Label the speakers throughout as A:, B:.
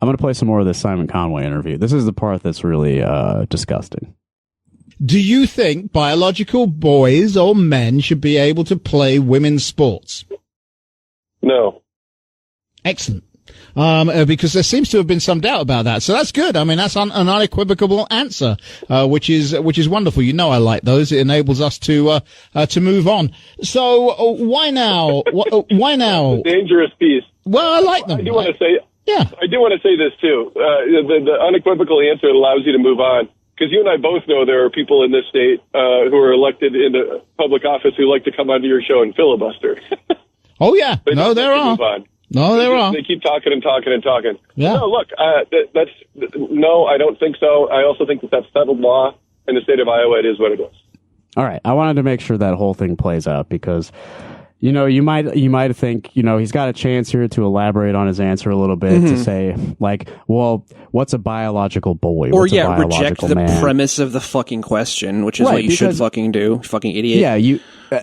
A: I'm going to play some more of this Simon Conway interview. This is the part that's really disgusting.
B: Do you think biological boys or men should be able to play women's sports?
C: No.
B: Excellent. Because there seems to have been some doubt about that. So that's good. I mean, that's an unequivocal answer, which is wonderful. You know, I like those. It enables us to move on. So, why now? Why now?
C: Dangerous piece.
B: Well, I like them.
C: I do want to say,
B: yeah.
C: I do want to say this too. The unequivocal answer allows you to move on. Because you and I both know there are people in this state, who are elected into public office who like to come onto your show and filibuster.
B: Oh yeah. No, there are. No, there are.
C: They keep talking and talking and talking.
B: Yeah.
C: No, look, no, I don't think so. I also think that that's settled law in the state of Iowa. It is what it is.
A: All right. I wanted to make sure that whole thing plays out because, you know, you might think, you know, he's got a chance here to elaborate on his answer a little bit to say, like, well, what's a biological boy?
D: Or,
A: what's a biological
D: reject the
A: man?
D: premise of the fucking question, which is
A: Right,
D: what you should fucking do, fucking idiot.
A: Yeah,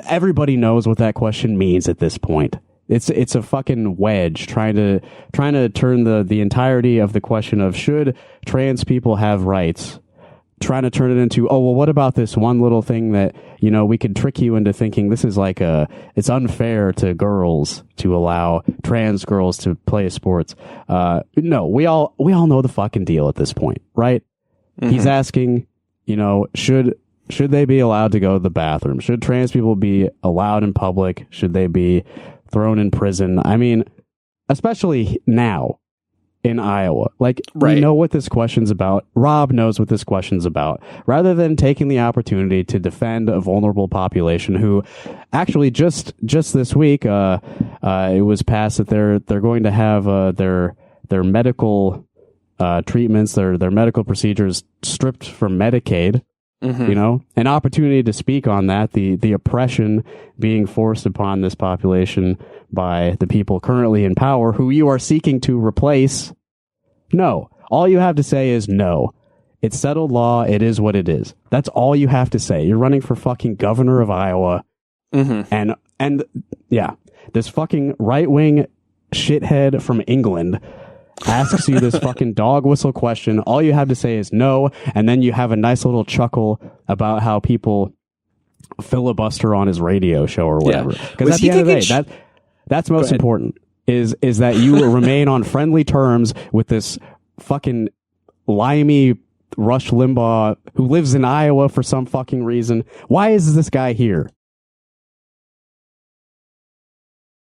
A: everybody knows what that question means at this point. It's a fucking wedge trying to turn the entirety of the question of should trans people have rights, trying to turn it into, oh, well, what about this one little thing that, you know, we could trick you into thinking this is like it's unfair to girls to allow trans girls to play sports. No, we all know the fucking deal at this point, right? Mm-hmm. He's asking, you know, should they be allowed to go to the bathroom? Should trans people be allowed in public? Should they be thrown in prison? I mean, especially now in Iowa. Like, we know what this question's about. Rob knows what this question's about. Rather than taking the opportunity to defend a vulnerable population who actually just this week, it was passed that they're going to have their medical treatments, their medical procedures stripped from Medicaid. Mm-hmm. You know, an opportunity to speak on that, the oppression being forced upon this population by the people currently in power who you are seeking to replace. No. All you have to say is no. It's settled law. It is what it is. That's all you have to say. You're running for fucking governor of Iowa. Mm-hmm. And yeah, this fucking right-wing shithead from England asks you this fucking dog whistle question. All you have to say is no, and then you have a nice little chuckle about how people filibuster on his radio show or whatever. Because at the end of the day, that's most important. Is that you remain on friendly terms with this fucking limey Rush Limbaugh who lives in Iowa for some fucking reason. Why is this guy here?